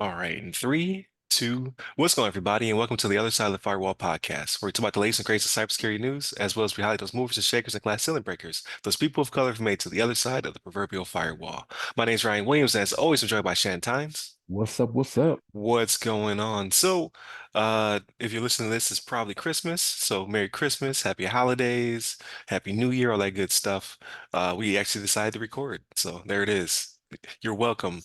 All right, in three, two, what's going on, everybody, and welcome to the other side of the Firewall podcast, where we talk about the latest and greatest of cybersecurity news, as well as we highlight those movers and shakers and glass ceiling breakers, those people of color who made it to the other side of the proverbial firewall. My name is Ryan Williams, and as always, I'm joined by Shannon Tynes. What's up? What's up? What's going on? If you're listening to this, it's probably Christmas. So, Merry Christmas, Happy Holidays, Happy New Year, all that good stuff. We actually decided to record, so there it is. You're welcome.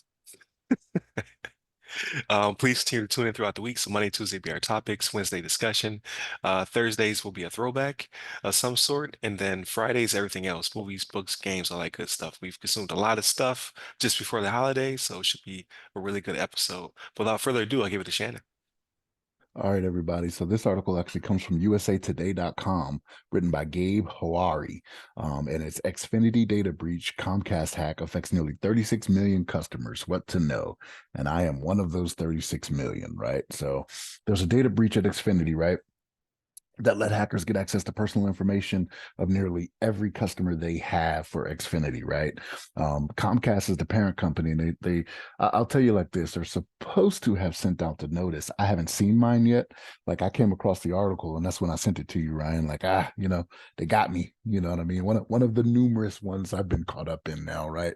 Please continue to tune in throughout the week. So Monday, Tuesday be our topics, Wednesday discussion, Thursdays will be a throwback of some sort, and then Fridays everything else, movies, books, games, all that good stuff. We've consumed a lot of stuff just before the holidays, so it should be a really good episode. Without further ado, I'll give it to Shannon. All right, everybody. So this article actually comes from usatoday.com, written by Gabe Hawari. And it's Xfinity data breach, Comcast hack affects nearly 36 million customers. What to know? And I am one of those 36 million, right? So there's a data breach at Xfinity, right? That let hackers get access to personal information of nearly every customer they have for Xfinity, right? Comcast is the parent company, and I'll tell you like this: they're supposed to have sent out the notice. I haven't seen mine yet. Like I came across the article, and that's when I sent it to you, Ryan. Like they got me. You know what I mean? One of the numerous ones I've been caught up in now, right?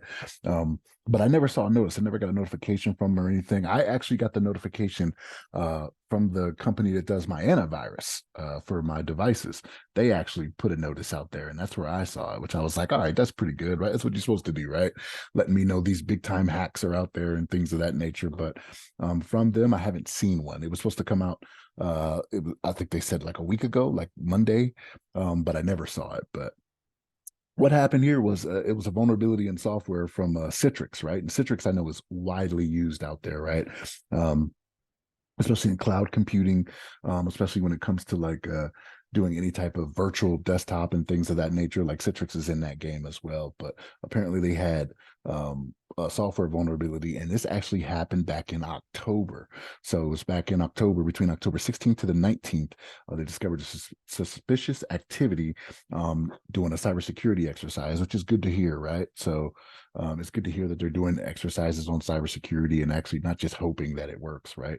But I never saw a notice. I never got a notification from them or anything. I actually got the notification from the company that does my antivirus for my devices. They actually put a notice out there, and that's where I saw it, which I was like, all right, that's pretty good, right? That's what you're supposed to do, right? Letting me know these big time hacks are out there and things of that nature. But from them, I haven't seen one. It was supposed to come out. I think they said like a week ago, like Monday, but I never saw it. But what happened here was it was a vulnerability in software from Citrix, right? And Citrix, I know, is widely used out there, right? Um, Especially in cloud computing, especially when it comes to like doing any type of virtual desktop and things of that nature. Like Citrix is in that game as well. But apparently they had a software vulnerability, and this actually happened back in October. So it was back in October, between October 16th to the 19th, they discovered a suspicious activity doing a cybersecurity exercise, which is good to hear, right? So it's good to hear that they're doing exercises on cybersecurity and actually not just hoping that it works, right?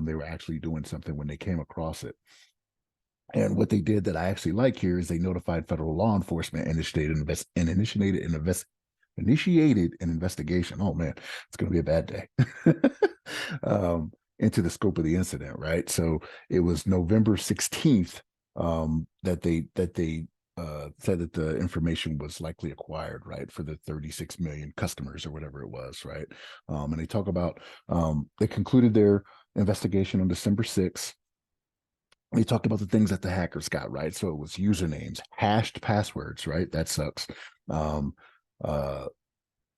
They were actually doing something when they came across it. And what they did that I actually like here is they notified federal law enforcement and initiated an investigation. Oh man, it's going to be a bad day. Into the scope of the incident, right? So it was November 16th that they said that the information was likely acquired, right, for the 36 million customers or whatever it was, right? And they talk about they concluded their investigation on December 6th. They talked about the things that the hackers got, right? So it was usernames, hashed passwords, right? That sucks. Um, uh,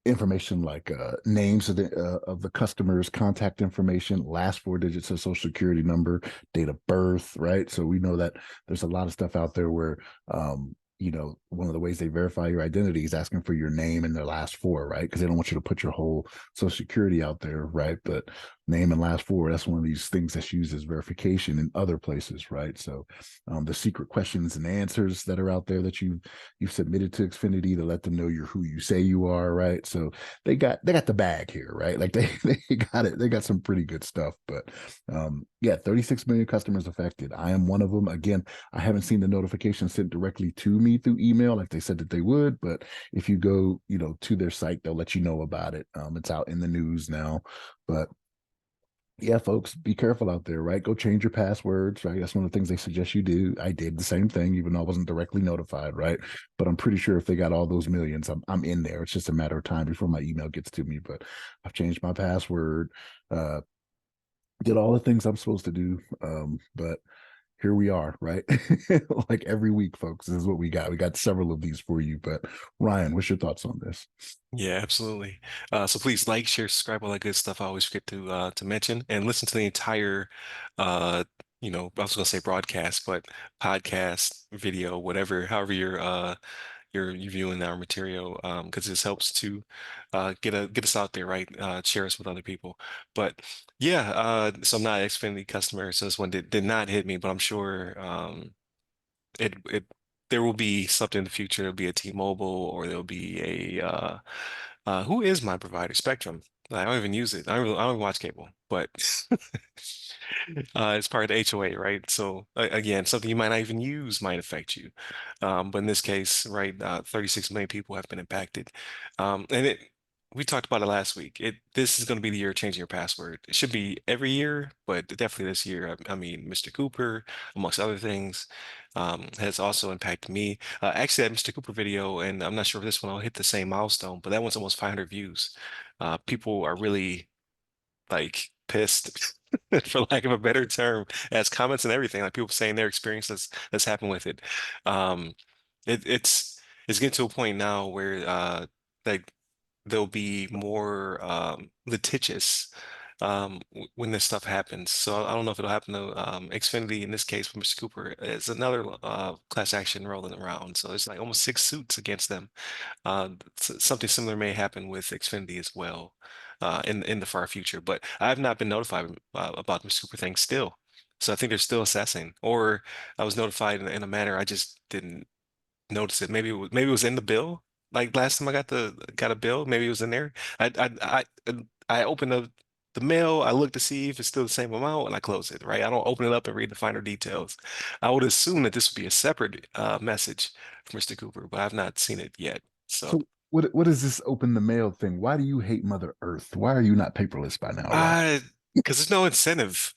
Information like names of the customers, contact information, last four digits of social security number, date of birth, right? So we know that there's a lot of stuff out there where one of the ways they verify your identity is asking for your name and their last four, right? Because they don't want you to put your whole social security out there, right? But name and last four, that's one of these things that's used as verification in other places, right? So the secret questions and answers that are out there that you've submitted to Xfinity to let them know you're who you say you are, right? So they got the bag here, right? Like they got it. They got some pretty good stuff. But yeah, 36 million customers affected. I am one of them. Again, I haven't seen the notification sent directly to me through email like they said that they would, but if you go, to their site, they'll let you know about it. It's out in the news now. But yeah, folks, be careful out there, right? Go change your passwords, right? That's one of the things they suggest you do. I did the same thing, even though I wasn't directly notified, right? But I'm pretty sure if they got all those millions, I'm in there. It's just a matter of time before my email gets to me. But I've changed my password, uh, did all the things I'm supposed to do. But here we are, right? Like every week, folks, this is what we got. We got several of these for you. But Ryan, what's your thoughts on this? Yeah, absolutely. So please like, share, subscribe, all that good stuff. I always forget to mention and listen to the entire uh I was gonna say broadcast, but podcast, video, whatever, however you're viewing our material, because this helps to get us out there, right? Share us with other people. But yeah, so I'm not an Xfinity customer, so this one did not hit me, but I'm sure it there will be something in the future. There'll be a T-Mobile or there'll be a who is my provider? Spectrum. Like, I don't even use it. I don't even watch cable, but it's part of the HOA, right? So again, something you might not even use might affect you. But in this case, right, 36 million people have been impacted. And we talked about it last week. This is going to be the year of changing your password. It should be every year, but definitely this year. I mean, Mr. Cooper, amongst other things, has also impacted me. Actually, that Mr. Cooper video, and I'm not sure if this one will hit the same milestone, but that one's almost 500 views. People are really like pissed, for lack of a better term, as comments and everything, like people saying their experience that's happened with it. Um, it's getting to a point now where like they'll be more litigious when this stuff happens. So I don't know if it'll happen to Xfinity in this case for Mr. Cooper. It's another class action rolling around. So it's like almost six suits against them. Something similar may happen with Xfinity as well in the far future, but I've not been notified about the super thing still. So I think they're still assessing, or I was notified in a manner I just didn't notice it. Maybe it was in the bill. Like last time I got a bill, maybe it was in there. I opened the mail. I looked to see if it's still the same amount, and I close it. Right. I don't open it up and read the finer details. I would assume that this would be a separate message from Mr. Cooper, but I've not seen it yet. So. So what is this open the mail thing? Why do you hate Mother Earth? Why are you not paperless by now, Rob? Because there's no incentive.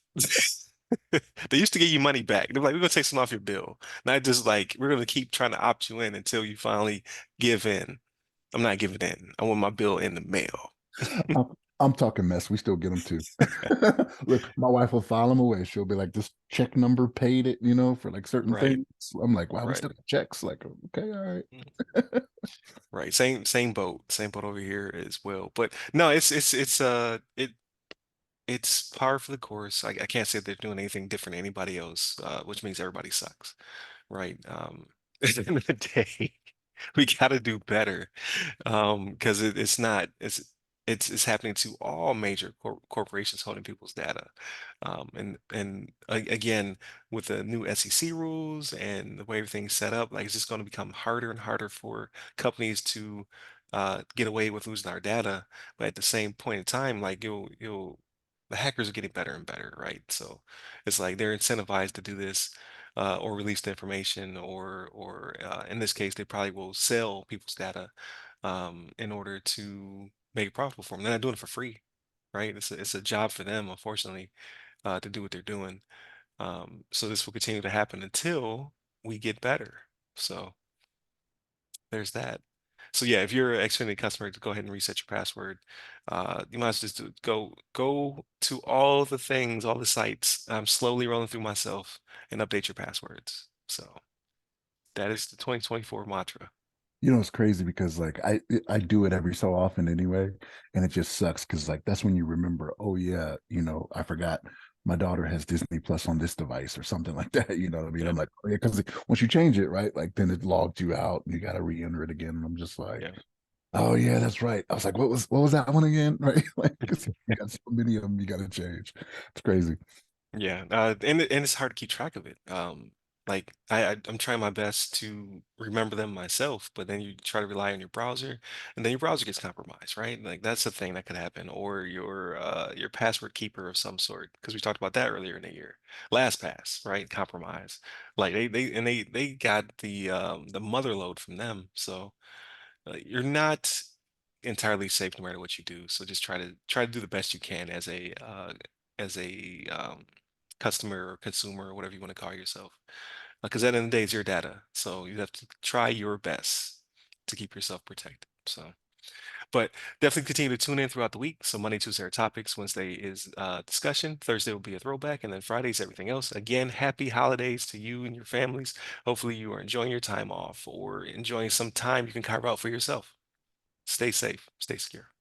They used to get you money back. They're like, we're gonna take some off your bill. Not just like we're gonna keep trying to opt you in until you finally give in. I'm not giving in. I want my bill in the mail. I'm talking mess. We still get them too. Look, my wife will file them away. She'll be like, this check number paid it, for like certain Right, things. I'm like, wow, we right, still got checks. Like, okay, all right. mm, right. Same boat over here as well. But no, it's par for the course. I can't say they're doing anything different than anybody else, which means everybody sucks, right? At the end of the day, we got to do better. Because it's not it's happening to all major corporations holding people's data, again with the new SEC rules and the way everything's set up, like it's just going to become harder and harder for companies to get away with losing our data. But at the same point in time, like you'll the hackers are getting better and better, right? So it's like they're incentivized to do this. Or release the information, or in this case, they probably will sell people's data in order to make it profitable for them. They're not doing it for free, right? It's a job for them, unfortunately, to do what they're doing. So this will continue to happen until we get better. So there's that. So yeah, if you're an Xfinity customer, to go ahead and reset your password. You might as well just go to all the things, all the sites. I'm slowly rolling through myself and update your passwords. So that is the 2024 mantra. It's crazy because like I do it every so often anyway, and it just sucks because like that's when you remember, oh yeah, I forgot my daughter has Disney Plus on this device or something like that. You know what I mean? Yeah, I'm like, oh yeah, because once you change it, right, like then it logged you out and you got to re-enter it again. And I'm just like, yeah. oh yeah, that's right. I was like, what was that one again? Right? Like, 'cause you got so many of them, you got to change. It's crazy. Yeah, and it's hard to keep track of it. Like I'm trying my best to remember them myself, but then you try to rely on your browser, and then your browser gets compromised, right? Like that's the thing that could happen, or your password keeper of some sort, because we talked about that earlier in the year. LastPass, right? Compromise. Like they got the mother load from them, so you're not entirely safe no matter what you do. So just try to do the best you can as a customer or consumer or whatever you want to call yourself. Because at the end of the day, it's your data. So you have to try your best to keep yourself protected. So, but definitely continue to tune in throughout the week. So Monday, Tuesday are topics. Wednesday is discussion. Thursday will be a throwback, and then Friday's everything else. Again, happy holidays to you and your families. Hopefully, you are enjoying your time off or enjoying some time you can carve out for yourself. Stay safe, stay secure.